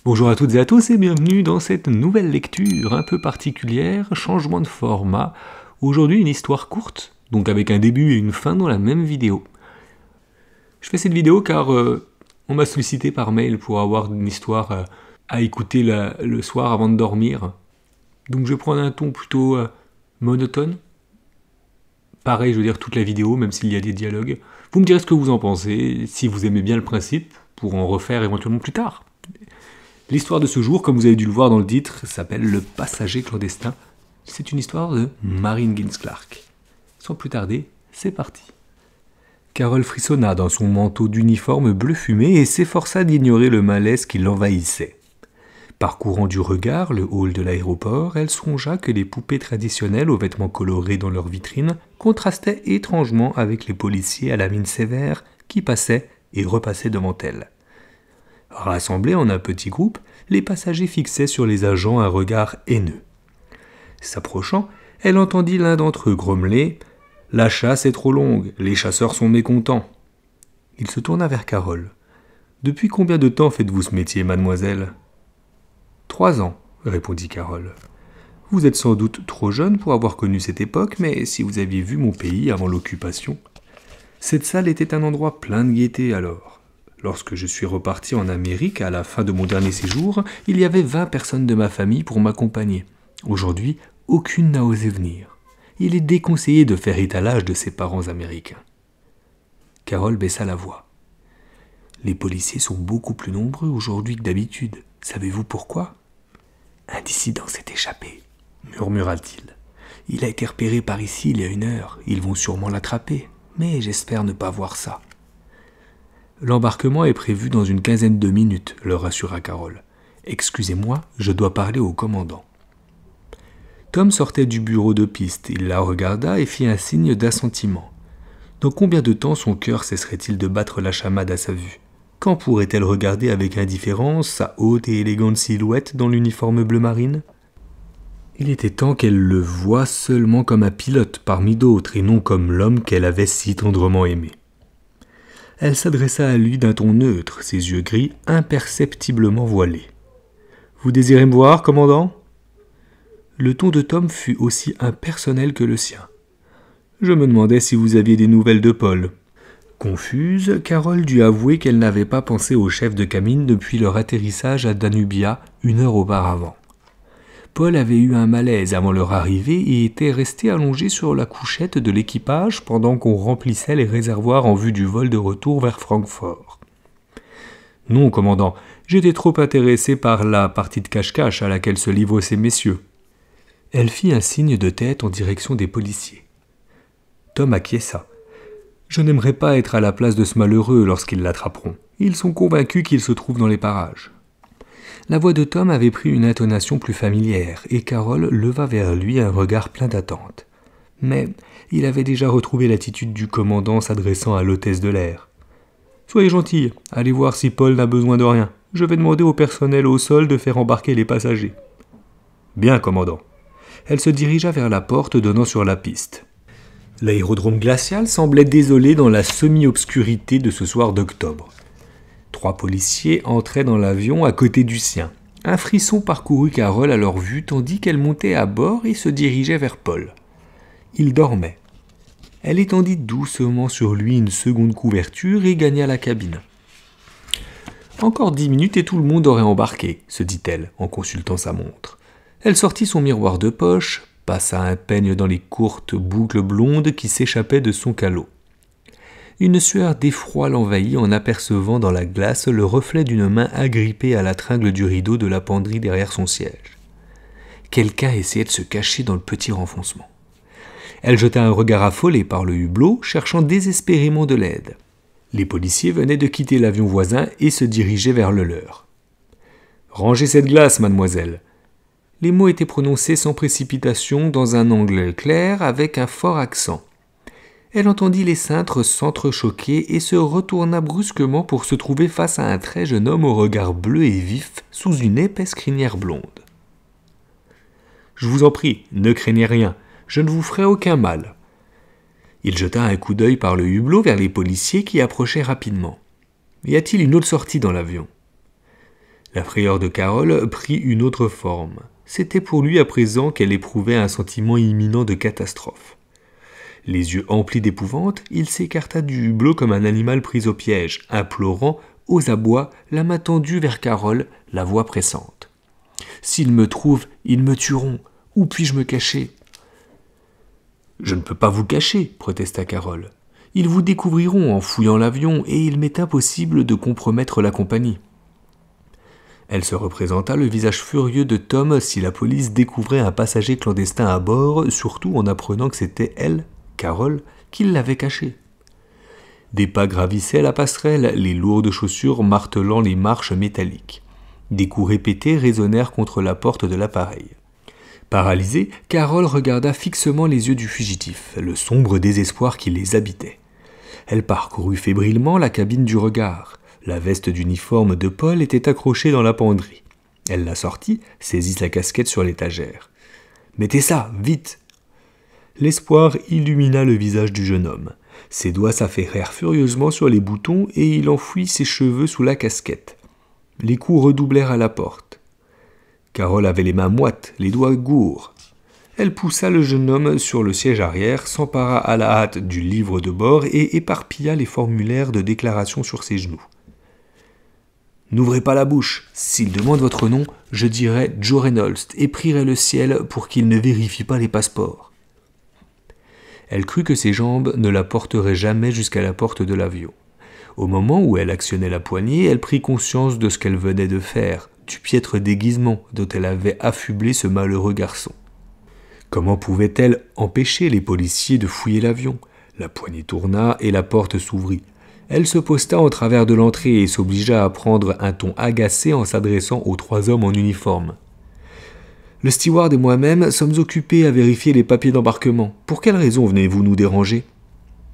Bonjour à toutes et à tous et bienvenue dans cette nouvelle lecture un peu particulière, changement de format. Aujourd'hui une histoire courte, donc avec un début et une fin dans la même vidéo. Je fais cette vidéo car on m'a sollicité par mail pour avoir une histoire à écouter le soir avant de dormir. Donc je vais prendre un ton plutôt monotone. Pareil, je veux dire toute la vidéo, même s'il y a des dialogues. Vous me direz ce que vous en pensez, si vous aimez bien le principe, pour en refaire éventuellement plus tard. L'histoire de ce jour, comme vous avez dû le voir dans le titre, s'appelle Le passager clandestin. C'est une histoire de Marine Gins Clark. Sans plus tarder, c'est parti. Carole frissonna dans son manteau d'uniforme bleu fumé et s'efforça d'ignorer le malaise qui l'envahissait. Parcourant du regard le hall de l'aéroport, elle songea que les poupées traditionnelles aux vêtements colorés dans leurs vitrines contrastaient étrangement avec les policiers à la mine sévère qui passaient et repassaient devant elle. Rassemblés en un petit groupe, les passagers fixaient sur les agents un regard haineux. S'approchant, elle entendit l'un d'entre eux grommeler « La chasse est trop longue, les chasseurs sont mécontents. » Il se tourna vers Carole. « Depuis combien de temps faites-vous ce métier, mademoiselle ?»« 3 ans, répondit Carole. « Vous êtes sans doute trop jeune pour avoir connu cette époque, mais si vous aviez vu mon pays avant l'occupation. Cette salle était un endroit plein de gaieté alors. Lorsque je suis reparti en Amérique à la fin de mon dernier séjour, il y avait 20 personnes de ma famille pour m'accompagner. Aujourd'hui, aucune n'a osé venir. Il est déconseillé de faire étalage de ses parents américains. » Carole baissa la voix. « Les policiers sont beaucoup plus nombreux aujourd'hui que d'habitude. Savez-vous pourquoi ? » ?»« Un dissident s'est échappé, » murmura-t-il. « Il a été repéré par ici il y a 1 heure. Ils vont sûrement l'attraper, mais j'espère ne pas voir ça. » « L'embarquement est prévu dans une 15aine de minutes, » leur rassura Carole. « Excusez-moi, je dois parler au commandant. » Tom sortait du bureau de piste. Il la regarda et fit un signe d'assentiment. Dans combien de temps son cœur cesserait-il de battre la chamade à sa vue ? Quand pourrait-elle regarder avec indifférence sa haute et élégante silhouette dans l'uniforme bleu marine ? Il était temps qu'elle le voie seulement comme un pilote parmi d'autres et non comme l'homme qu'elle avait si tendrement aimé. Elle s'adressa à lui d'un ton neutre, ses yeux gris imperceptiblement voilés. « Vous désirez me voir, commandant ?» Le ton de Tom fut aussi impersonnel que le sien. « Je me demandais si vous aviez des nouvelles de Paul. » Confuse, Carole dut avouer qu'elle n'avait pas pensé au chef de cabine depuis leur atterrissage à Danubia 1 heure auparavant. Paul avait eu un malaise avant leur arrivée et était resté allongé sur la couchette de l'équipage pendant qu'on remplissait les réservoirs en vue du vol de retour vers Francfort. « Non, commandant, j'étais trop intéressé par la partie de cache-cache à laquelle se livrent ces messieurs. » Elle fit un signe de tête en direction des policiers. Tom acquiesça. « Je n'aimerais pas être à la place de ce malheureux lorsqu'ils l'attraperont. Ils sont convaincus qu'il se trouve dans les parages. » La voix de Tom avait pris une intonation plus familière, et Carole leva vers lui un regard plein d'attente. Mais il avait déjà retrouvé l'attitude du commandant s'adressant à l'hôtesse de l'air. « Soyez gentille, allez voir si Paul n'a besoin de rien. Je vais demander au personnel au sol de faire embarquer les passagers. »« Bien, commandant. » Elle se dirigea vers la porte donnant sur la piste. L'aérodrome glacial semblait désolé dans la semi-obscurité de ce soir d'octobre. 3 policiers entraient dans l'avion à côté du sien. Un frisson parcourut Carole à leur vue tandis qu'elle montait à bord et se dirigeait vers Paul. Il dormait. Elle étendit doucement sur lui une seconde couverture et gagna la cabine. « Encore 10 minutes et tout le monde aurait embarqué, » se dit-elle en consultant sa montre. Elle sortit son miroir de poche, passa un peigne dans les courtes boucles blondes qui s'échappaient de son calot. Une sueur d'effroi l'envahit en apercevant dans la glace le reflet d'une main agrippée à la tringle du rideau de la penderie derrière son siège. Quelqu'un essayait de se cacher dans le petit renfoncement. Elle jeta un regard affolé par le hublot, cherchant désespérément de l'aide. Les policiers venaient de quitter l'avion voisin et se dirigeaient vers le leur. « Rangez cette glace, mademoiselle !» Les mots étaient prononcés sans précipitation dans un anglais clair avec un fort accent. Elle entendit les cintres s'entrechoquer et se retourna brusquement pour se trouver face à un très jeune homme au regard bleu et vif sous une épaisse crinière blonde. « Je vous en prie, ne craignez rien, je ne vous ferai aucun mal. » Il jeta un coup d'œil par le hublot vers les policiers qui approchaient rapidement. « Y a-t-il une autre sortie dans l'avion » La frayeur de Carole prit une autre forme. C'était pour lui à présent qu'elle éprouvait un sentiment imminent de catastrophe. Les yeux emplis d'épouvante, il s'écarta du hublot comme un animal pris au piège, implorant, aux abois, la main tendue vers Carole, la voix pressante. « S'ils me trouvent, ils me tueront. Où puis-je me cacher ?»« Je ne peux pas vous cacher, » protesta Carole. « Ils vous découvriront en fouillant l'avion et il m'est impossible de compromettre la compagnie. » Elle se représenta le visage furieux de Tom si la police découvrait un passager clandestin à bord, surtout en apprenant que c'était elle, Carole, qui l'avait caché. Des pas gravissaient la passerelle, les lourdes chaussures martelant les marches métalliques. Des coups répétés résonnèrent contre la porte de l'appareil. Paralysée, Carole regarda fixement les yeux du fugitif, le sombre désespoir qui les habitait. Elle parcourut fébrilement la cabine du regard. La veste d'uniforme de Paul était accrochée dans la penderie. Elle la sortit, saisit sa casquette sur l'étagère. « Mettez ça, vite !» L'espoir illumina le visage du jeune homme. Ses doigts s'affairèrent furieusement sur les boutons et il enfouit ses cheveux sous la casquette. Les coups redoublèrent à la porte. Carole avait les mains moites, les doigts gourds. Elle poussa le jeune homme sur le siège arrière, s'empara à la hâte du livre de bord et éparpilla les formulaires de déclaration sur ses genoux. « N'ouvrez pas la bouche. S'il demande votre nom, je dirai Joe Reynolds et prierai le ciel pour qu'il ne vérifie pas les passeports. » Elle crut que ses jambes ne la porteraient jamais jusqu'à la porte de l'avion. Au moment où elle actionnait la poignée, elle prit conscience de ce qu'elle venait de faire, du piètre déguisement dont elle avait affublé ce malheureux garçon. Comment pouvait-elle empêcher les policiers de fouiller l'avion ? La poignée tourna et la porte s'ouvrit. Elle se posta en travers de l'entrée et s'obligea à prendre un ton agacé en s'adressant aux 3 hommes en uniforme. « Le steward et moi-même sommes occupés à vérifier les papiers d'embarquement. Pour quelle raison venez-vous nous déranger ? »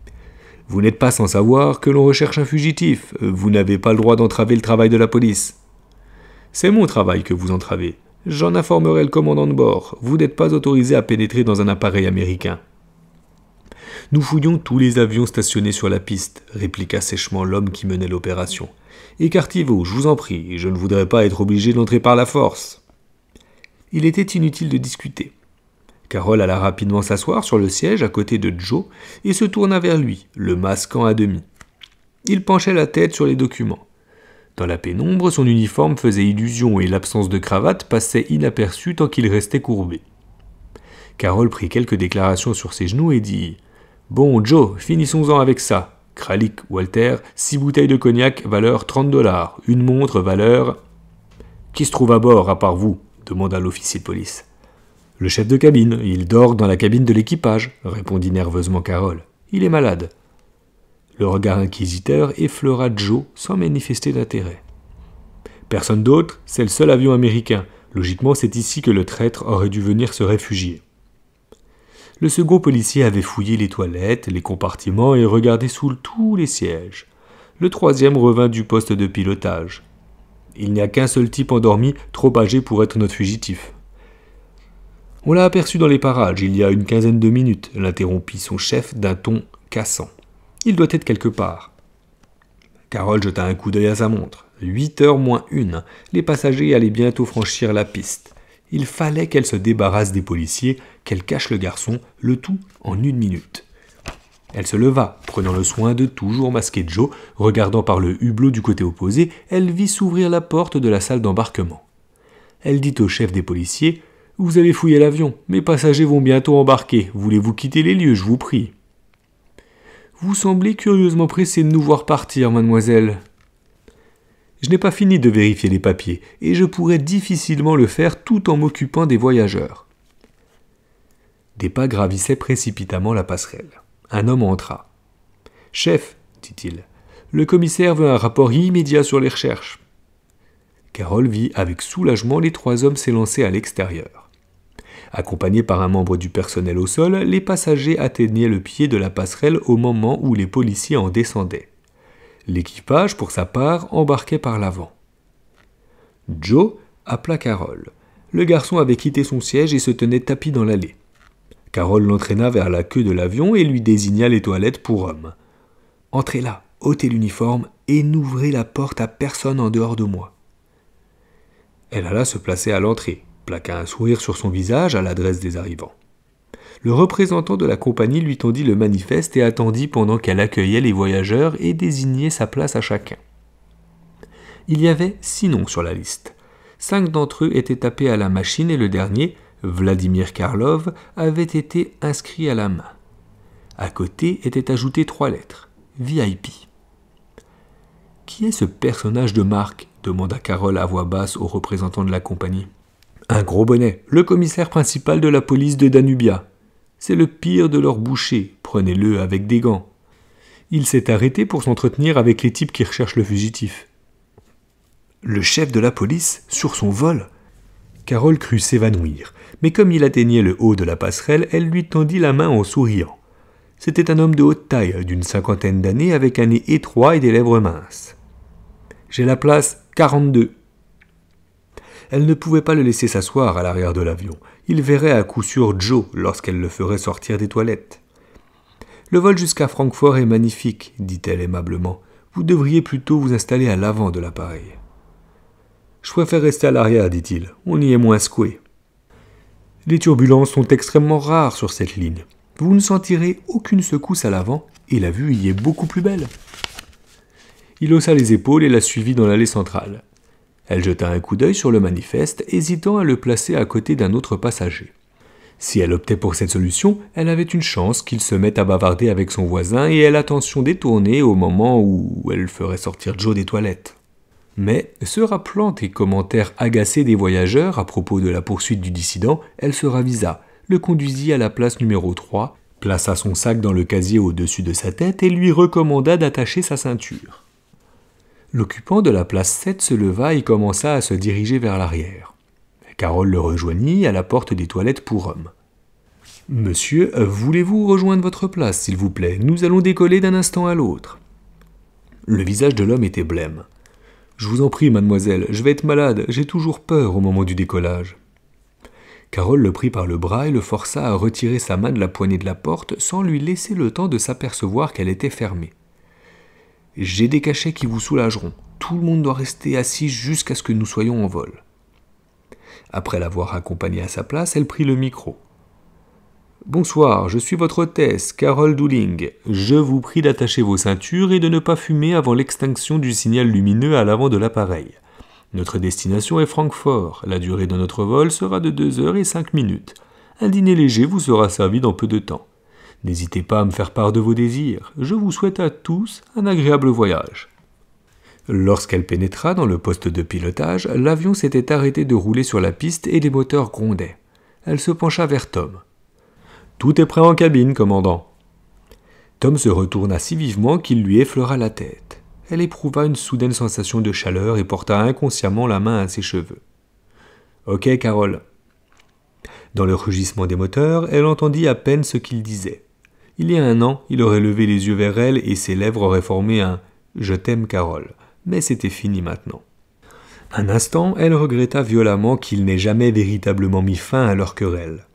« Vous n'êtes pas sans savoir que l'on recherche un fugitif. Vous n'avez pas le droit d'entraver le travail de la police. »« C'est mon travail que vous entravez. J'en informerai le commandant de bord. Vous n'êtes pas autorisé à pénétrer dans un appareil américain. »« Nous fouillons tous les avions stationnés sur la piste, » répliqua sèchement l'homme qui menait l'opération. « Écartez-vous, je vous en prie, je ne voudrais pas être obligé d'entrer par la force. » Il était inutile de discuter. Carole alla rapidement s'asseoir sur le siège à côté de Joe et se tourna vers lui, le masquant à demi. Il penchait la tête sur les documents. Dans la pénombre, son uniforme faisait illusion et l'absence de cravate passait inaperçue tant qu'il restait courbé. Carole prit quelques déclarations sur ses genoux et dit « Bon, Joe, finissons-en avec ça. Kralik, Walter, 6 bouteilles de cognac, valeur $30. Une montre, valeur... »« Qui se trouve à bord, à part vous ?» demanda l'officier de police. « Le chef de cabine, il dort dans la cabine de l'équipage, » répondit nerveusement Carole. « Il est malade. » Le regard inquisiteur effleura Joe sans manifester d'intérêt. « Personne d'autre, c'est le seul avion américain. Logiquement, c'est ici que le traître aurait dû venir se réfugier. » Le second policier avait fouillé les toilettes, les compartiments et regardé sous tous les sièges. Le troisième revint du poste de pilotage. « Il n'y a qu'un seul type endormi, trop âgé pour être notre fugitif. » « On l'a aperçu dans les parages, il y a une quinzaine de minutes, » l'interrompit son chef d'un ton cassant. « Il doit être quelque part. » Carole jeta un coup d'œil à sa montre. 8h moins 1. Les passagers allaient bientôt franchir la piste. Il fallait qu'elle se débarrasse des policiers, qu'elle cache le garçon, le tout en 1 minute. Elle se leva, prenant le soin de toujours masquer Joe. Regardant par le hublot du côté opposé, elle vit s'ouvrir la porte de la salle d'embarquement. Elle dit au chef des policiers « Vous avez fouillé l'avion, mes passagers vont bientôt embarquer. Voulez-vous quitter les lieux, je vous prie. »« Vous semblez curieusement pressée de nous voir partir, mademoiselle. »« Je n'ai pas fini de vérifier les papiers, et je pourrais difficilement le faire tout en m'occupant des voyageurs. » Des pas gravissaient précipitamment la passerelle. Un homme entra. « Chef, dit-il, le commissaire veut un rapport immédiat sur les recherches. » Carole vit avec soulagement les 3 hommes s'élancer à l'extérieur. Accompagnés par un membre du personnel au sol, les passagers atteignaient le pied de la passerelle au moment où les policiers en descendaient. L'équipage, pour sa part, embarquait par l'avant. Joe appela Carole. Le garçon avait quitté son siège et se tenait tapi dans l'allée. Carole l'entraîna vers la queue de l'avion et lui désigna les toilettes pour hommes. « Entrez là, ôtez l'uniforme et n'ouvrez la porte à personne en dehors de moi. » Elle alla se placer à l'entrée, plaqua un sourire sur son visage à l'adresse des arrivants. Le représentant de la compagnie lui tendit le manifeste et attendit pendant qu'elle accueillait les voyageurs et désignait sa place à chacun. Il y avait 6 noms sur la liste. 5 d'entre eux étaient tapés à la machine et le dernier, Vladimir Karlov, avait été inscrit à la main. À côté étaient ajoutées 3 lettres, VIP. « Qui est ce personnage de marque ?» demanda Carole à voix basse au représentant de la compagnie. « Un gros bonnet, le commissaire principal de la police de Danubia. C'est le pire de leurs bouchers, prenez-le avec des gants. Il s'est arrêté pour s'entretenir avec les types qui recherchent le fugitif. » Le chef de la police, sur son vol. Carole crut s'évanouir, mais comme il atteignait le haut de la passerelle, elle lui tendit la main en souriant. C'était un homme de haute taille, d'une 50aine d'années, avec un nez étroit et des lèvres minces. « J'ai la place 42. » Elle ne pouvait pas le laisser s'asseoir à l'arrière de l'avion. Il verrait à coup sûr Joe lorsqu'elle le ferait sortir des toilettes. « Le vol jusqu'à Francfort est magnifique, dit-elle aimablement. Vous devriez plutôt vous installer à l'avant de l'appareil. » Je préfère rester à l'arrière, dit-il. On y est moins secoué. Les turbulences sont extrêmement rares sur cette ligne. Vous ne sentirez aucune secousse à l'avant et la vue y est beaucoup plus belle. Il haussa les épaules et la suivit dans l'allée centrale. Elle jeta un coup d'œil sur le manifeste, hésitant à le placer à côté d'un autre passager. Si elle optait pour cette solution, elle avait une chance qu'il se mette à bavarder avec son voisin et elle l'attention détournée au moment où elle ferait sortir Joe des toilettes. Mais, se rappelant des commentaires agacés des voyageurs à propos de la poursuite du dissident, elle se ravisa, le conduisit à la place numéro 3, plaça son sac dans le casier au-dessus de sa tête et lui recommanda d'attacher sa ceinture. L'occupant de la place 7 se leva et commença à se diriger vers l'arrière. Carole le rejoignit à la porte des toilettes pour hommes. « Monsieur, voulez-vous rejoindre votre place, s'il vous plaît? Nous allons décoller d'un instant à l'autre. » Le visage de l'homme était blême. « Je vous en prie, mademoiselle, je vais être malade, j'ai toujours peur au moment du décollage. » Carole le prit par le bras et le força à retirer sa main de la poignée de la porte sans lui laisser le temps de s'apercevoir qu'elle était fermée. « J'ai des cachets qui vous soulageront. Tout le monde doit rester assis jusqu'à ce que nous soyons en vol. » Après l'avoir accompagné à sa place, elle prit le micro. « Bonsoir, je suis votre hôtesse, Carole Dooling. Je vous prie d'attacher vos ceintures et de ne pas fumer avant l'extinction du signal lumineux à l'avant de l'appareil. Notre destination est Francfort. La durée de notre vol sera de 2 heures et 5 minutes. Un dîner léger vous sera servi dans peu de temps. N'hésitez pas à me faire part de vos désirs. Je vous souhaite à tous un agréable voyage. » Lorsqu'elle pénétra dans le poste de pilotage, l'avion s'était arrêté de rouler sur la piste et les moteurs grondaient. Elle se pencha vers Tom. « Tout est prêt en cabine, commandant. » Tom se retourna si vivement qu'il lui effleura la tête. Elle éprouva une soudaine sensation de chaleur et porta inconsciemment la main à ses cheveux. « Ok, Carole. » Dans le rugissement des moteurs, elle entendit à peine ce qu'il disait. Il y a 1 an, il aurait levé les yeux vers elle et ses lèvres auraient formé un « Je t'aime, Carole », mais c'était fini maintenant. Un instant, elle regretta violemment qu'il n'ait jamais véritablement mis fin à leur querelle.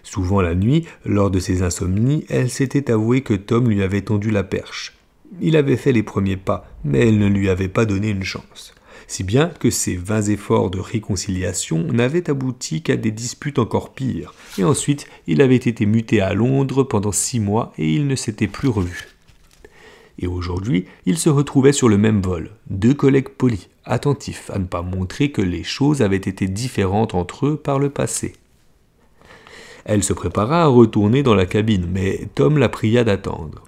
Souvent la nuit, lors de ses insomnies, elle s'était avouée que Tom lui avait tendu la perche. Il avait fait les premiers pas, mais elle ne lui avait pas donné une chance. Si bien que ses vains efforts de réconciliation n'avaient abouti qu'à des disputes encore pires, et ensuite il avait été muté à Londres pendant 6 mois et ils ne s'étaient plus revus. Et aujourd'hui, ils se retrouvaient sur le même vol, 2 collègues polis, attentifs à ne pas montrer que les choses avaient été différentes entre eux par le passé. Elle se prépara à retourner dans la cabine, mais Tom la pria d'attendre.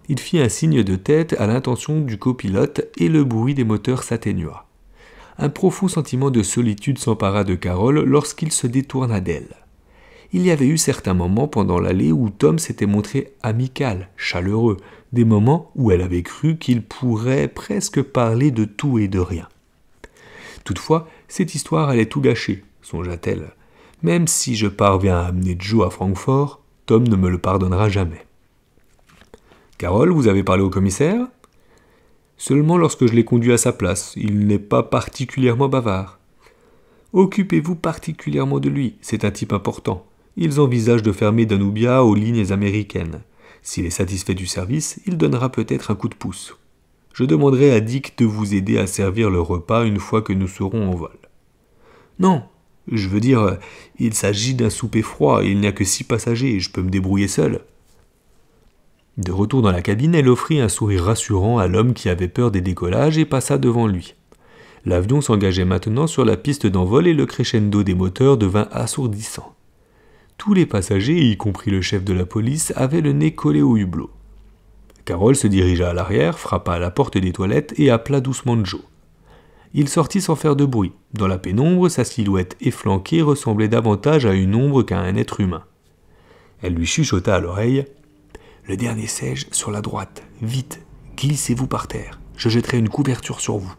Il fit un signe de tête à l'intention du copilote et le bruit des moteurs s'atténua. Un profond sentiment de solitude s'empara de Carole lorsqu'il se détourna d'elle. Il y avait eu certains moments pendant l'allée où Tom s'était montré amical, chaleureux, des moments où elle avait cru qu'il pourrait presque parler de tout et de rien. Toutefois, cette histoire allait tout gâcher, songea-t-elle. Même si je parviens à amener Joe à Francfort, Tom ne me le pardonnera jamais. « Carole, vous avez parlé au commissaire ?»« Seulement lorsque je l'ai conduit à sa place. Il n'est pas particulièrement bavard. »« Occupez-vous particulièrement de lui, c'est un type important. Ils envisagent de fermer Danubia aux lignes américaines. S'il est satisfait du service, il donnera peut-être un coup de pouce. Je demanderai à Dick de vous aider à servir le repas une fois que nous serons en vol. » Non, je veux dire, il s'agit d'un souper froid, il n'y a que 6 passagers, je peux me débrouiller seul. » De retour dans la cabine, elle offrit un sourire rassurant à l'homme qui avait peur des décollages et passa devant lui. L'avion s'engageait maintenant sur la piste d'envol et le crescendo des moteurs devint assourdissant. Tous les passagers, y compris le chef de la police, avaient le nez collé au hublot. Carol se dirigea à l'arrière, frappa à la porte des toilettes et appela doucement Joe. Il sortit sans faire de bruit. Dans la pénombre, sa silhouette efflanquée ressemblait davantage à une ombre qu'à un être humain. Elle lui chuchota à l'oreille « Le dernier siège sur la droite. Vite, glissez-vous par terre. Je jetterai une couverture sur vous. »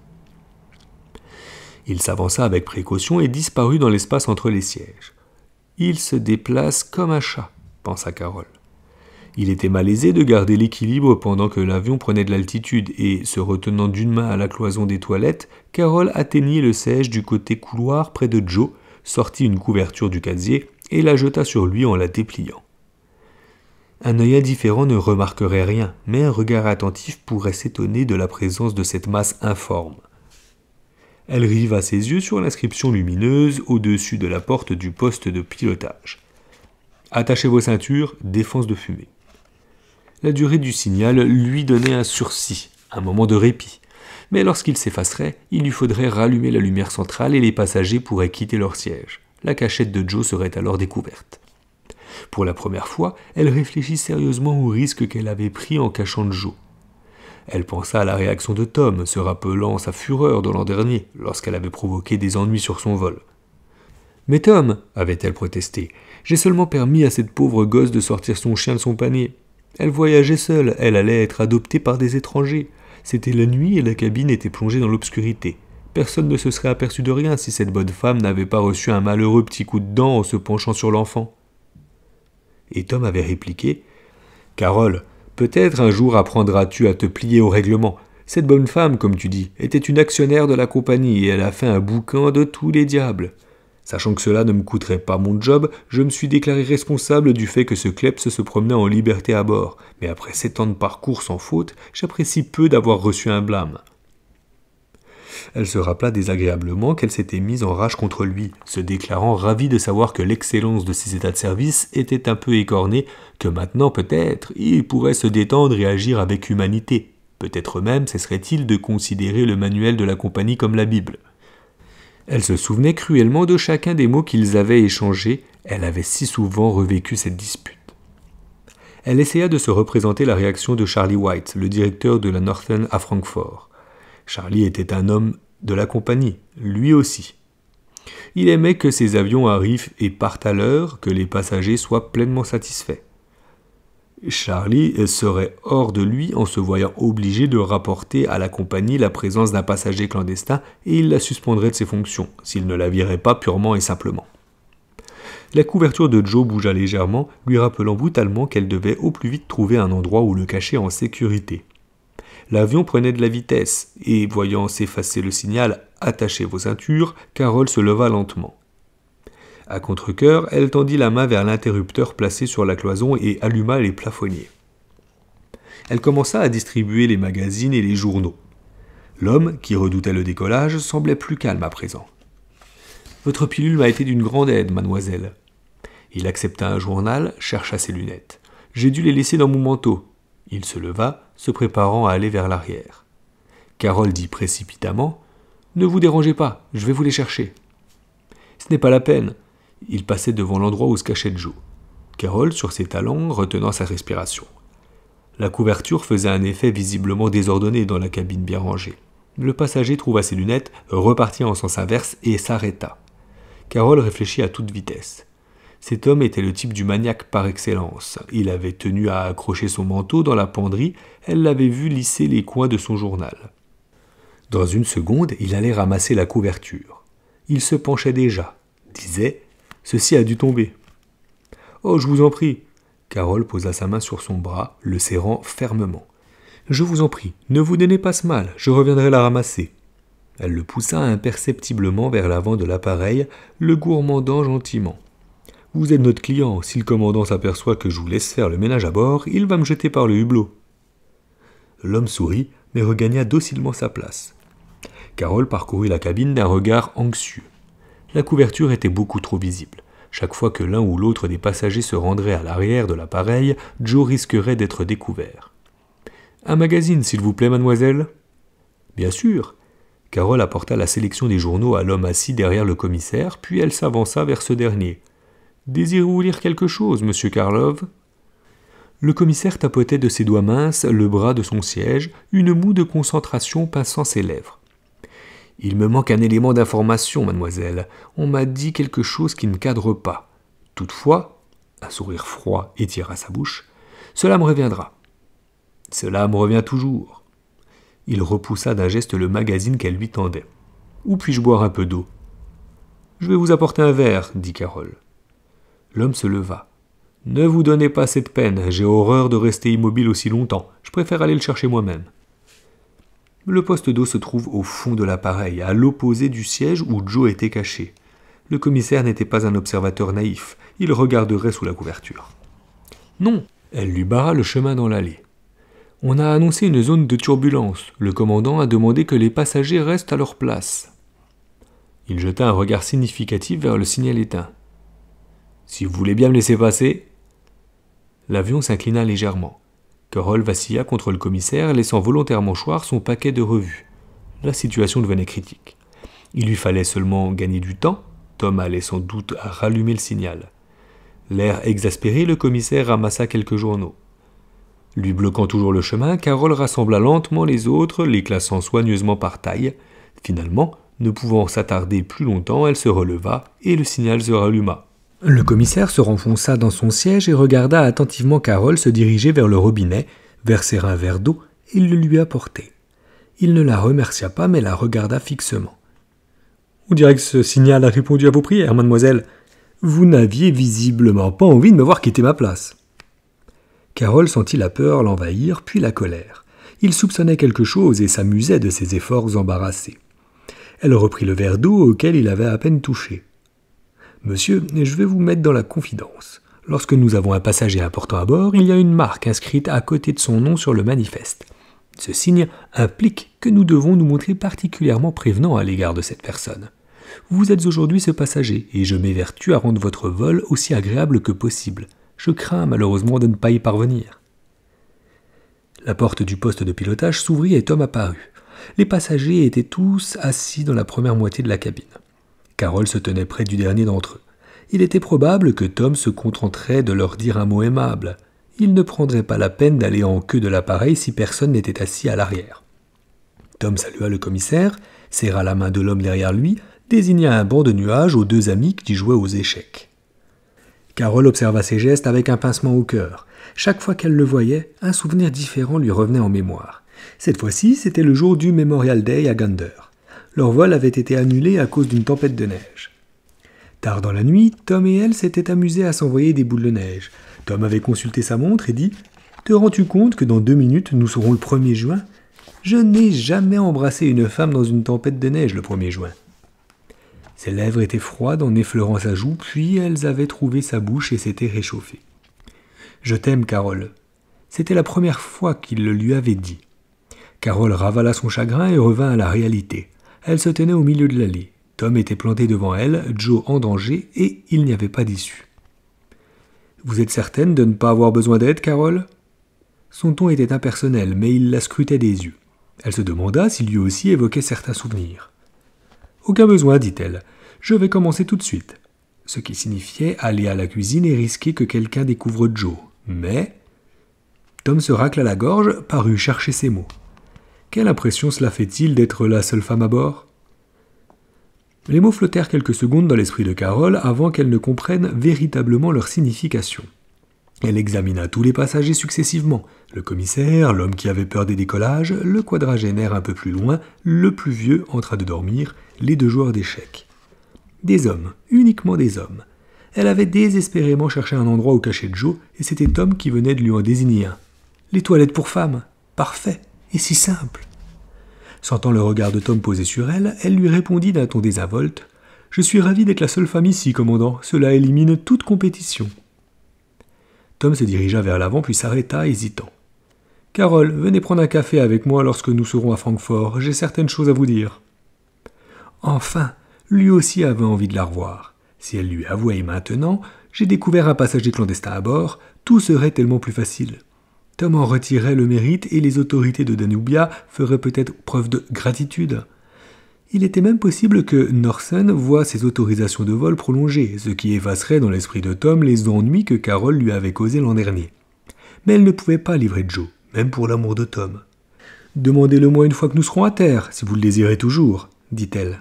Il s'avança avec précaution et disparut dans l'espace entre les sièges. « Il se déplace comme un chat, » pensa Carol. Il était malaisé de garder l'équilibre pendant que l'avion prenait de l'altitude et, se retenant d'une main à la cloison des toilettes, Carol atteignit le siège du côté couloir près de Joe, sortit une couverture du casier et la jeta sur lui en la dépliant. Un œil indifférent ne remarquerait rien, mais un regard attentif pourrait s'étonner de la présence de cette masse informe. Elle riva ses yeux sur l'inscription lumineuse au-dessus de la porte du poste de pilotage. « Attachez vos ceintures, défense de fumée. » La durée du signal lui donnait un sursis, un moment de répit. Mais lorsqu'il s'effacerait, il lui faudrait rallumer la lumière centrale et les passagers pourraient quitter leur siège. La cachette de Joe serait alors découverte. Pour la première fois, elle réfléchit sérieusement au risque qu'elle avait pris en cachant Joe. Elle pensa à la réaction de Tom, se rappelant sa fureur de l'an dernier, lorsqu'elle avait provoqué des ennuis sur son vol. « Mais Tom, avait-elle protesté, j'ai seulement permis à cette pauvre gosse de sortir son chien de son panier. Elle voyageait seule, elle allait être adoptée par des étrangers. C'était la nuit et la cabine était plongée dans l'obscurité. Personne ne se serait aperçu de rien si cette bonne femme n'avait pas reçu un malheureux petit coup de dent en se penchant sur l'enfant. » Et Tom avait répliqué « Carol, peut-être un jour apprendras-tu à te plier au règlement. Cette bonne femme, comme tu dis, était une actionnaire de la compagnie et elle a fait un boucan de tous les diables. Sachant que cela ne me coûterait pas mon job, je me suis déclaré responsable du fait que ce kleps se promenait en liberté à bord. Mais après 7 ans de parcours sans faute, j'apprécie peu d'avoir reçu un blâme. » Elle se rappela désagréablement qu'elle s'était mise en rage contre lui, se déclarant ravie de savoir que l'excellence de ses états de service était un peu écornée, que maintenant peut-être il pourrait se détendre et agir avec humanité. Peut-être même cesserait-il de considérer le manuel de la compagnie comme la Bible. Elle se souvenait cruellement de chacun des mots qu'ils avaient échangés, elle avait si souvent revécu cette dispute. Elle essaya de se représenter la réaction de Charlie White, le directeur de la Northern à Francfort. Charlie était un homme de la compagnie, lui aussi. Il aimait que ses avions arrivent et partent à l'heure, que les passagers soient pleinement satisfaits. Charlie serait hors de lui en se voyant obligé de rapporter à la compagnie la présence d'un passager clandestin et il la suspendrait de ses fonctions, s'il ne la virait pas purement et simplement. La couverture de Joe bougea légèrement, lui rappelant brutalement qu'elle devait au plus vite trouver un endroit où le cacher en sécurité. L'avion prenait de la vitesse, et voyant s'effacer le signal « Attachez vos ceintures », Carol se leva lentement. À contre-cœur, elle tendit la main vers l'interrupteur placé sur la cloison et alluma les plafonniers. Elle commença à distribuer les magazines et les journaux. L'homme, qui redoutait le décollage, semblait plus calme à présent. « Votre pilule m'a été d'une grande aide, mademoiselle. » Il accepta un journal, chercha ses lunettes. « J'ai dû les laisser dans mon manteau. » Il se leva, se préparant à aller vers l'arrière. Carol dit précipitamment « Ne vous dérangez pas, je vais vous les chercher. » « Ce n'est pas la peine. » Il passait devant l'endroit où se cachait Joe. Carol, sur ses talons, retenant sa respiration. La couverture faisait un effet visiblement désordonné dans la cabine bien rangée. Le passager trouva ses lunettes, repartit en sens inverse et s'arrêta. Carol réfléchit à toute vitesse. Cet homme était le type du maniaque par excellence. Il avait tenu à accrocher son manteau dans la penderie, elle l'avait vu lisser les coins de son journal. Dans une seconde, il allait ramasser la couverture. Il se penchait déjà, disait « Ceci a dû tomber. »« Oh, je vous en prie !» Carol posa sa main sur son bras, le serrant fermement. « Je vous en prie, ne vous donnez pas ce mal, je reviendrai la ramasser. » Elle le poussa imperceptiblement vers l'avant de l'appareil, le gourmandant gentiment. « Vous êtes notre client, si le commandant s'aperçoit que je vous laisse faire le ménage à bord, il va me jeter par le hublot. » L'homme sourit, mais regagna docilement sa place. Carol parcourut la cabine d'un regard anxieux. La couverture était beaucoup trop visible. Chaque fois que l'un ou l'autre des passagers se rendrait à l'arrière de l'appareil, Joe risquerait d'être découvert. « Un magazine, s'il vous plaît, mademoiselle ?» ?»« Bien sûr. » Carole apporta la sélection des journaux à l'homme assis derrière le commissaire, puis elle s'avança vers ce dernier. « Désirez-vous lire quelque chose, monsieur Karlov ?» Le commissaire tapotait de ses doigts minces le bras de son siège, une moue de concentration pinçant ses lèvres. « Il me manque un élément d'information, mademoiselle. On m'a dit quelque chose qui ne cadre pas. Toutefois, un sourire froid étira sa bouche, cela me reviendra. Cela me revient toujours. » Il repoussa d'un geste le magazine qu'elle lui tendait. « Où puis-je boire un peu d'eau ?»« Je vais vous apporter un verre, » dit Carole. L'homme se leva. « Ne vous donnez pas cette peine, j'ai horreur de rester immobile aussi longtemps. Je préfère aller le chercher moi-même. » Le poste d'eau se trouve au fond de l'appareil, à l'opposé du siège où Joe était caché. Le commissaire n'était pas un observateur naïf, il regarderait sous la couverture. « Non !» Elle lui barra le chemin dans l'allée. « On a annoncé une zone de turbulence. Le commandant a demandé que les passagers restent à leur place. » Il jeta un regard significatif vers le signal éteint. « Si vous voulez bien me laisser passer ?» L'avion s'inclina légèrement. Carole vacilla contre le commissaire, laissant volontairement choir son paquet de revues. La situation devenait critique. Il lui fallait seulement gagner du temps. Tom allait sans doute rallumer le signal. L'air exaspéré, le commissaire ramassa quelques journaux. Lui bloquant toujours le chemin, Carole rassembla lentement les autres, les classant soigneusement par taille. Finalement, ne pouvant s'attarder plus longtemps, elle se releva et le signal se ralluma. Le commissaire se renfonça dans son siège et regarda attentivement Carole se diriger vers le robinet, verser un verre d'eau et le lui apporter. Il ne la remercia pas, mais la regarda fixement. « On dirait que ce signal a répondu à vos prières, mademoiselle. Vous n'aviez visiblement pas envie de me voir quitter ma place. » Carole sentit la peur l'envahir, puis la colère. Il soupçonnait quelque chose et s'amusait de ses efforts embarrassés. Elle reprit le verre d'eau auquel il avait à peine touché. « Monsieur, je vais vous mettre dans la confidence. Lorsque nous avons un passager important à bord, il y a une marque inscrite à côté de son nom sur le manifeste. Ce signe implique que nous devons nous montrer particulièrement prévenants à l'égard de cette personne. Vous êtes aujourd'hui ce passager, et je m'évertue à rendre votre vol aussi agréable que possible. Je crains malheureusement de ne pas y parvenir. » La porte du poste de pilotage s'ouvrit et Tom apparut. Les passagers étaient tous assis dans la première moitié de la cabine. Carole se tenait près du dernier d'entre eux. Il était probable que Tom se contenterait de leur dire un mot aimable. Il ne prendrait pas la peine d'aller en queue de l'appareil si personne n'était assis à l'arrière. Tom salua le commissaire, serra la main de l'homme derrière lui, désigna un banc de nuages aux deux amis qui jouaient aux échecs. Carole observa ses gestes avec un pincement au cœur. Chaque fois qu'elle le voyait, un souvenir différent lui revenait en mémoire. Cette fois-ci, c'était le jour du Memorial Day à Gander. Leur vol avait été annulé à cause d'une tempête de neige. Tard dans la nuit, Tom et elle s'étaient amusés à s'envoyer des boules de neige. Tom avait consulté sa montre et dit « Te rends-tu compte que dans 2 minutes, nous serons le 1er juin ? Je n'ai jamais embrassé une femme dans une tempête de neige le 1er juin. » Ses lèvres étaient froides en effleurant sa joue, puis elles avaient trouvé sa bouche et s'étaient réchauffées. « Je t'aime, Carole. » C'était la première fois qu'il le lui avait dit. Carole ravala son chagrin et revint à la réalité. Elle se tenait au milieu de l'allée. Tom était planté devant elle, Joe en danger, et il n'y avait pas d'issue. « Vous êtes certaine de ne pas avoir besoin d'aide, Carole ?» Son ton était impersonnel, mais il la scrutait des yeux. Elle se demanda si lui aussi évoquait certains souvenirs. « Aucun besoin, dit-elle. Je vais commencer tout de suite. » Ce qui signifiait aller à la cuisine et risquer que quelqu'un découvre Joe. Mais Tom se racla la gorge, parut chercher ses mots. Quelle impression cela fait-il d'être la seule femme à bord ? Les mots flottèrent quelques secondes dans l'esprit de Carole avant qu'elle ne comprenne véritablement leur signification. Elle examina tous les passagers successivement, le commissaire, l'homme qui avait peur des décollages, le quadragénaire un peu plus loin, le plus vieux en train de dormir, les 2 joueurs d'échecs. Des hommes, uniquement des hommes. Elle avait désespérément cherché un endroit où cacher Joe, et c'était Tom qui venait de lui en désigner un. Les toilettes pour femmes, parfait, et si simple. Sentant le regard de Tom posé sur elle, elle lui répondit d'un ton désinvolte. « Je suis ravi d'être la seule femme ici, commandant. Cela élimine toute compétition. » Tom se dirigea vers l'avant puis s'arrêta, hésitant. « Carole, venez prendre un café avec moi lorsque nous serons à Francfort. J'ai certaines choses à vous dire. » Enfin, Lui aussi avait envie de la revoir. Si elle lui avouait maintenant « J'ai découvert un passager clandestin à bord », tout serait tellement plus facile. Tom en retirerait le mérite et les autorités de Danubia feraient peut-être preuve de gratitude. Il était même possible que Norsen voie ses autorisations de vol prolongées, ce qui effacerait dans l'esprit de Tom les ennuis que Carol lui avait causés l'an dernier. Mais elle ne pouvait pas livrer Joe, même pour l'amour de Tom. « Demandez-le-moi une fois que nous serons à terre, si vous le désirez toujours, » dit-elle.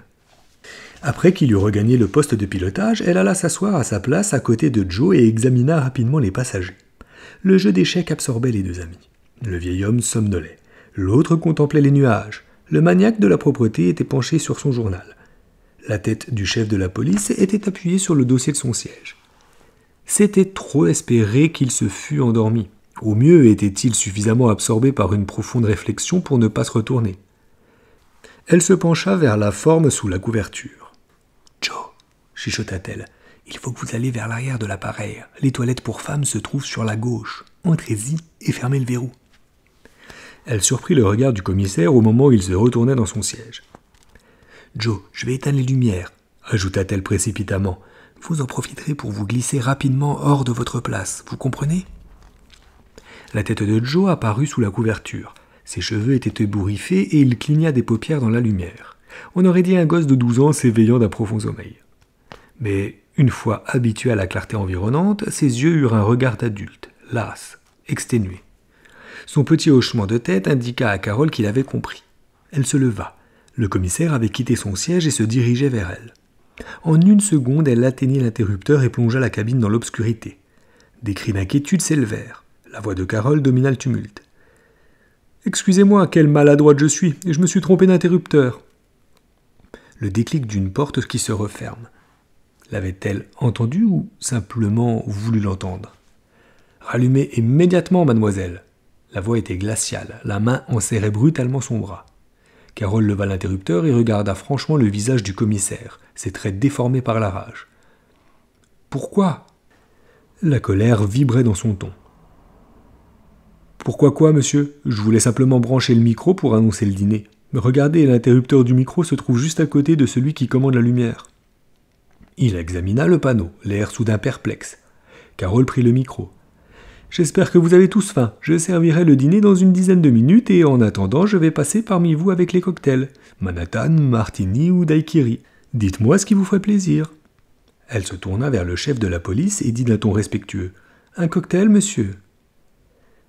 Après qu'il eut regagné le poste de pilotage, elle alla s'asseoir à sa place à côté de Joe et examina rapidement les passagers. Le jeu d'échecs absorbait les deux amis. Le vieil homme somnolait. L'autre contemplait les nuages. Le maniaque de la propreté était penché sur son journal. La tête du chef de la police était appuyée sur le dossier de son siège. C'était trop espérer qu'il se fût endormi. Au mieux était-il suffisamment absorbé par une profonde réflexion pour ne pas se retourner. Elle se pencha vers la forme sous la couverture. « Joe, chuchota-t-elle, il faut que vous alliez vers l'arrière de l'appareil. Les toilettes pour femmes se trouvent sur la gauche. Entrez-y et fermez le verrou. » Elle surprit le regard du commissaire au moment où il se retournait dans son siège. « Joe, je vais éteindre les lumières, » ajouta-t-elle précipitamment. « Vous en profiterez pour vous glisser rapidement hors de votre place, vous comprenez ?» La tête de Joe apparut sous la couverture. Ses cheveux étaient ébouriffés et il cligna des paupières dans la lumière. On aurait dit un gosse de 12 ans s'éveillant d'un profond sommeil. Mais, une fois habitué à la clarté environnante, ses yeux eurent un regard d'adulte, las, exténué. Son petit hochement de tête indiqua à Carol qu'il avait compris. Elle se leva. Le commissaire avait quitté son siège et se dirigeait vers elle. En une seconde, elle atteignit l'interrupteur et plongea la cabine dans l'obscurité. Des cris d'inquiétude s'élevèrent. La voix de Carol domina le tumulte. « Excusez-moi, quelle maladroite je suis, et je me suis trompé d'interrupteur. » Le déclic d'une porte qui se referme. L'avait-elle entendu ou simplement voulu l'entendre ? « Rallumez immédiatement, mademoiselle !» La voix était glaciale, la main enserrait brutalement son bras. Carol leva l'interrupteur et regarda franchement le visage du commissaire, ses traits déformés par la rage. « Pourquoi ?» La colère vibrait dans son ton. « Pourquoi quoi, monsieur ? Je voulais simplement brancher le micro pour annoncer le dîner. Mais regardez, l'interrupteur du micro se trouve juste à côté de celui qui commande la lumière. » Il examina le panneau, l'air soudain perplexe. Carol prit le micro. « J'espère que vous avez tous faim. Je servirai le dîner dans une dizaine de minutes et en attendant, je vais passer parmi vous avec les cocktails. Manhattan, Martini ou Daiquiri. Dites-moi ce qui vous ferait plaisir. » Elle se tourna vers le chef de la police et dit d'un ton respectueux. « Un cocktail, monsieur ?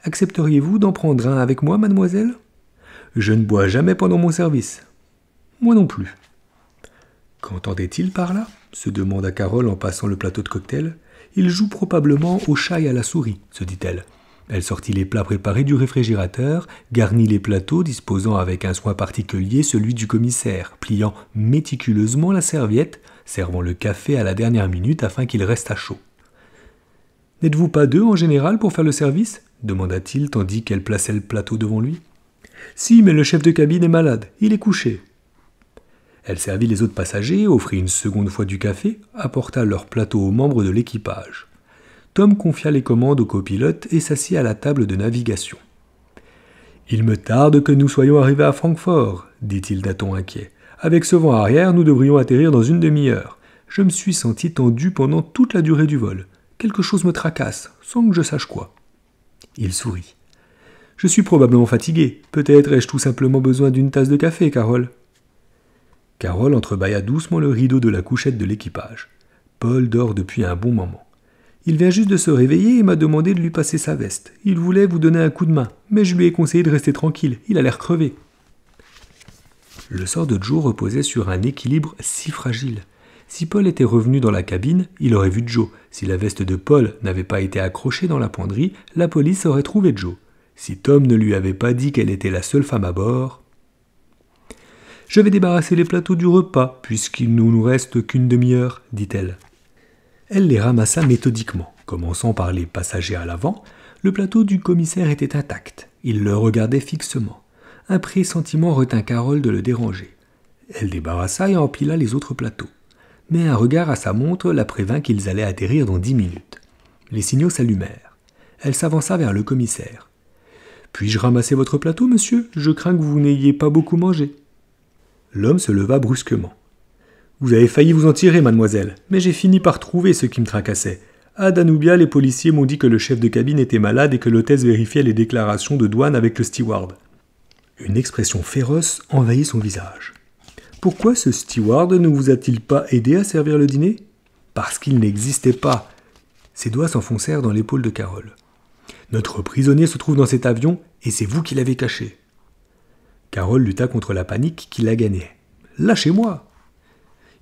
Accepteriez-vous d'en prendre un avec moi, mademoiselle ? Je ne bois jamais pendant mon service. Moi non plus. » Qu'entendait-il par là ? Se demanda Carol en passant le plateau de cocktail. Il joue probablement au chat et à la souris, se dit-elle. Elle sortit les plats préparés du réfrigérateur, garnit les plateaux, disposant avec un soin particulier celui du commissaire, pliant méticuleusement la serviette, servant le café à la dernière minute afin qu'il restât chaud. « N'êtes-vous pas deux en général pour faire le service ?» demanda-t-il tandis qu'elle plaçait le plateau devant lui. « Si, mais le chef de cabine est malade, il est couché. » Elle servit les autres passagers, offrit une seconde fois du café, apporta leur plateau aux membres de l'équipage. Tom confia les commandes au copilote et s'assit à la table de navigation. « Il me tarde que nous soyons arrivés à Francfort, » dit-il d'un ton inquiet. « Avec ce vent arrière, nous devrions atterrir dans une demi-heure. Je me suis senti tendu pendant toute la durée du vol. Quelque chose me tracasse, sans que je sache quoi. » Il sourit. « Je suis probablement fatigué. Peut-être ai-je tout simplement besoin d'une tasse de café, Carol. » Carol entrebâilla doucement le rideau de la couchette de l'équipage. Paul dort depuis un bon moment. Il vient juste de se réveiller et m'a demandé de lui passer sa veste. Il voulait vous donner un coup de main, mais je lui ai conseillé de rester tranquille. Il a l'air crevé. Le sort de Joe reposait sur un équilibre si fragile. Si Paul était revenu dans la cabine, il aurait vu Joe. Si la veste de Paul n'avait pas été accrochée dans la penderie, la police aurait trouvé Joe. Si Tom ne lui avait pas dit qu'elle était la seule femme à bord... « Je vais débarrasser les plateaux du repas, puisqu'il ne nous reste qu'une demi-heure, » dit-elle. Elle les ramassa méthodiquement, commençant par les passagers à l'avant. Le plateau du commissaire était intact. Il le regardait fixement. Un pressentiment retint Carol de le déranger. Elle débarrassa et empila les autres plateaux. Mais un regard à sa montre la prévint qu'ils allaient atterrir dans 10 minutes. Les signaux s'allumèrent. Elle s'avança vers le commissaire. « Puis-je ramasser votre plateau, monsieur ? Je crains que vous n'ayez pas beaucoup mangé. » L'homme se leva brusquement. « Vous avez failli vous en tirer, mademoiselle, mais j'ai fini par trouver ce qui me tracassait. À Danubia, les policiers m'ont dit que le chef de cabine était malade et que l'hôtesse vérifiait les déclarations de douane avec le steward. » Une expression féroce envahit son visage. « Pourquoi ce steward ne vous a-t-il pas aidé à servir le dîner ? » ?»« Parce qu'il n'existait pas. » Ses doigts s'enfoncèrent dans l'épaule de Carole. « Notre prisonnier se trouve dans cet avion et c'est vous qui l'avez caché. » Carole lutta contre la panique qui la gagnait. « Lâchez-moi !»«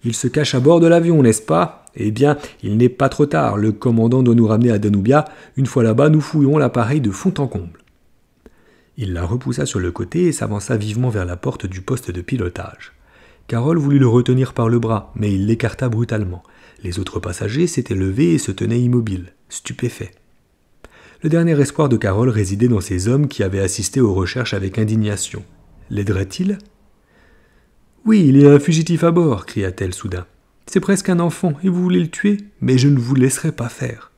Il se cache à bord de l'avion, n'est-ce pas ? Eh bien, il n'est pas trop tard. Le commandant doit nous ramener à Danubia. Une fois là-bas, nous fouillerons l'appareil de fond en comble. » Il la repoussa sur le côté et s'avança vivement vers la porte du poste de pilotage. Carole voulut le retenir par le bras, mais il l'écarta brutalement. Les autres passagers s'étaient levés et se tenaient immobiles, stupéfaits. Le dernier espoir de Carole résidait dans ces hommes qui avaient assisté aux recherches avec indignation. L'aiderait-il ? « Oui, il y a un fugitif à bord, » cria-t-elle soudain. « C'est presque un enfant, et vous voulez le tuer, mais je ne vous laisserai pas faire. »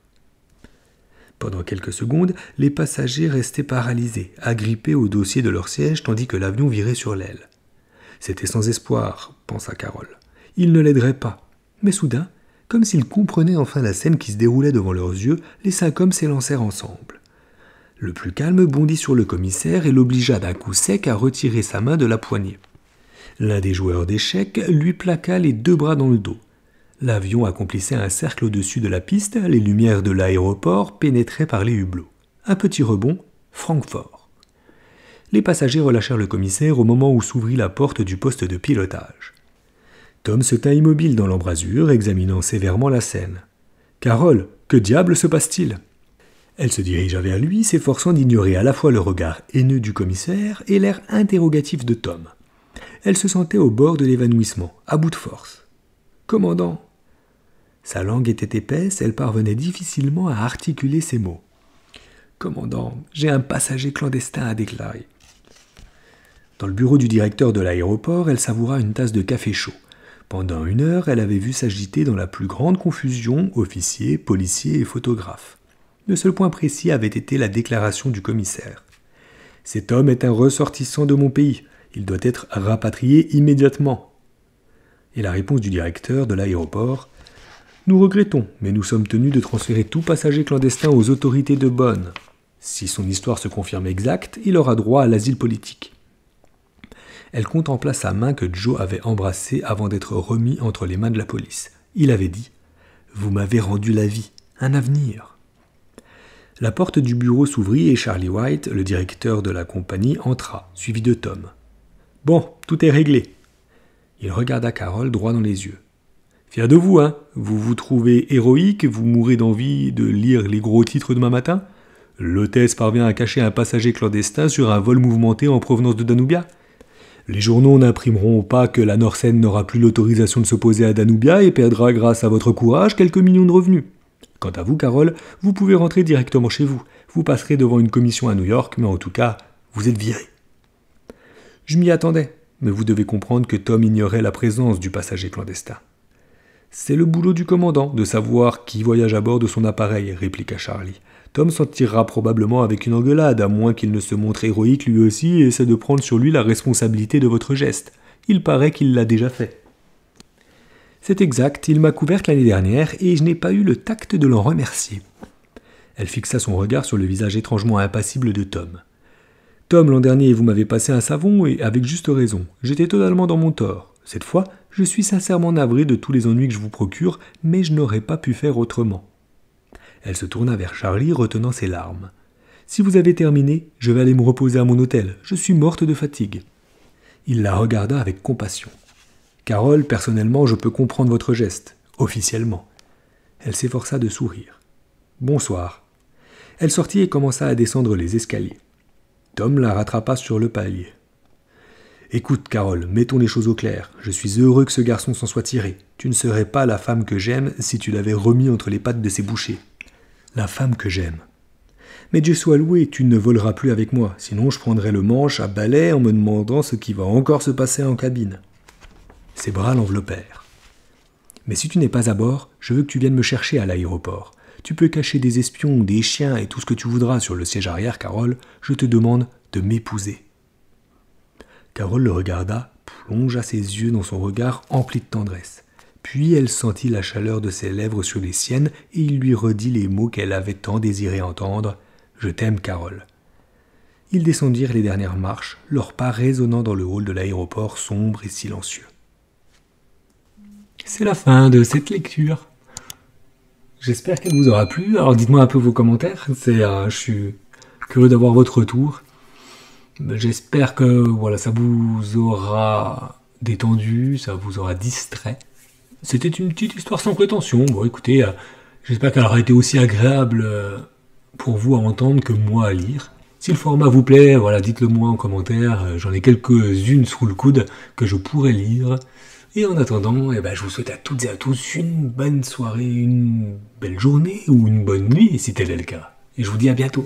Pendant quelques secondes, les passagers restaient paralysés, agrippés au dossier de leur siège tandis que l'avion virait sur l'aile. C'était sans espoir, pensa Carole. Ils ne l'aideraient pas. Mais soudain, comme s'ils comprenaient enfin la scène qui se déroulait devant leurs yeux, les 5 hommes s'élancèrent ensemble. Le plus calme bondit sur le commissaire et l'obligea d'un coup sec à retirer sa main de la poignée. L'un des joueurs d'échecs lui plaqua les 2 bras dans le dos. L'avion accomplissait un cercle au-dessus de la piste, les lumières de l'aéroport pénétraient par les hublots. Un petit rebond, Francfort. Les passagers relâchèrent le commissaire au moment où s'ouvrit la porte du poste de pilotage. Tom se tint immobile dans l'embrasure, examinant sévèrement la scène. « Carole, que diable se passe-t-il » Elle se dirigea vers lui, s'efforçant d'ignorer à la fois le regard haineux du commissaire et l'air interrogatif de Tom. Elle se sentait au bord de l'évanouissement, à bout de force. « Commandant !» Sa langue était épaisse, elle parvenait difficilement à articuler ses mots. « Commandant, j'ai un passager clandestin à déclarer. » Dans le bureau du directeur de l'aéroport, elle savoura une tasse de café chaud. Pendant 1 heure, elle avait vu s'agiter dans la plus grande confusion officiers, policiers et photographes. Le seul point précis avait été la déclaration du commissaire. « Cet homme est un ressortissant de mon pays. Il doit être rapatrié immédiatement. » Et la réponse du directeur de l'aéroport: « Nous regrettons, mais nous sommes tenus de transférer tout passager clandestin aux autorités de Bonn. Si son histoire se confirme exacte, il aura droit à l'asile politique. » Elle contempla sa main que Joe avait embrassée avant d'être remis entre les mains de la police. Il avait dit « Vous m'avez rendu la vie, un avenir. » La porte du bureau s'ouvrit et Charlie White, le directeur de la compagnie, entra, suivi de Tom. « Bon, tout est réglé. » Il regarda Carole droit dans les yeux. « Fier de vous, hein ? Vous vous trouvez héroïque, vous mourrez d'envie de lire les gros titres demain matin ? L'hôtesse parvient à cacher un passager clandestin sur un vol mouvementé en provenance de Danubia ? Les journaux n'imprimeront pas que la Norsen n'aura plus l'autorisation de s'opposer à Danubia et perdra, grâce à votre courage, quelques millions de revenus. Quant à vous, Carole, vous pouvez rentrer directement chez vous. Vous passerez devant une commission à New York, mais en tout cas, vous êtes viré. » Je m'y attendais, mais vous devez comprendre que Tom ignorait la présence du passager clandestin. « C'est le boulot du commandant de savoir qui voyage à bord de son appareil, » répliqua Charlie. « Tom s'en tirera probablement avec une engueulade, à moins qu'il ne se montre héroïque lui aussi et essaie de prendre sur lui la responsabilité de votre geste. Il paraît qu'il l'a déjà fait. » « C'est exact, il m'a couverte l'année dernière et je n'ai pas eu le tact de l'en remercier. » Elle fixa son regard sur le visage étrangement impassible de Tom. « Tom, l'an dernier, vous m'avez passé un savon et avec juste raison. J'étais totalement dans mon tort. Cette fois, je suis sincèrement navré de tous les ennuis que je vous procure, mais je n'aurais pas pu faire autrement. » Elle se tourna vers Charlie, retenant ses larmes. « Si vous avez terminé, je vais aller me reposer à mon hôtel. Je suis morte de fatigue. » Il la regarda avec compassion. « Carole, personnellement, je peux comprendre votre geste. Officiellement. » Elle s'efforça de sourire. « Bonsoir. » Elle sortit et commença à descendre les escaliers. Tom la rattrapa sur le palier. « Écoute, Carole, mettons les choses au clair. Je suis heureux que ce garçon s'en soit tiré. Tu ne serais pas la femme que j'aime si tu l'avais remis entre les pattes de ces bouchers. » La femme que j'aime. Mais Dieu soit loué, tu ne voleras plus avec moi, sinon je prendrai le manche à balai en me demandant ce qui va encore se passer en cabine. Ses bras l'enveloppèrent. Mais si tu n'es pas à bord, je veux que tu viennes me chercher à l'aéroport. Tu peux cacher des espions, des chiens et tout ce que tu voudras sur le siège arrière, Carole. Je te demande de m'épouser. Carole le regarda, plongea ses yeux dans son regard empli de tendresse. Puis elle sentit la chaleur de ses lèvres sur les siennes et il lui redit les mots qu'elle avait tant désiré entendre. « Je t'aime, Carole ». Ils descendirent les dernières marches, leurs pas résonnant dans le hall de l'aéroport sombre et silencieux. C'est la fin de cette lecture. J'espère qu'elle vous aura plu. Alors dites-moi un peu vos commentaires. Je suis curieux d'avoir votre retour. J'espère que voilà, ça vous aura détendu, ça vous aura distrait. C'était une petite histoire sans prétention. Bon, écoutez, j'espère qu'elle aura été aussi agréable pour vous à entendre que moi à lire. Si le format vous plaît, voilà, dites-le moi en commentaire. J'en ai quelques-unes sous le coude que je pourrais lire. Et en attendant, je vous souhaite à toutes et à tous une bonne soirée, une belle journée ou une bonne nuit si tel est le cas. Et je vous dis à bientôt.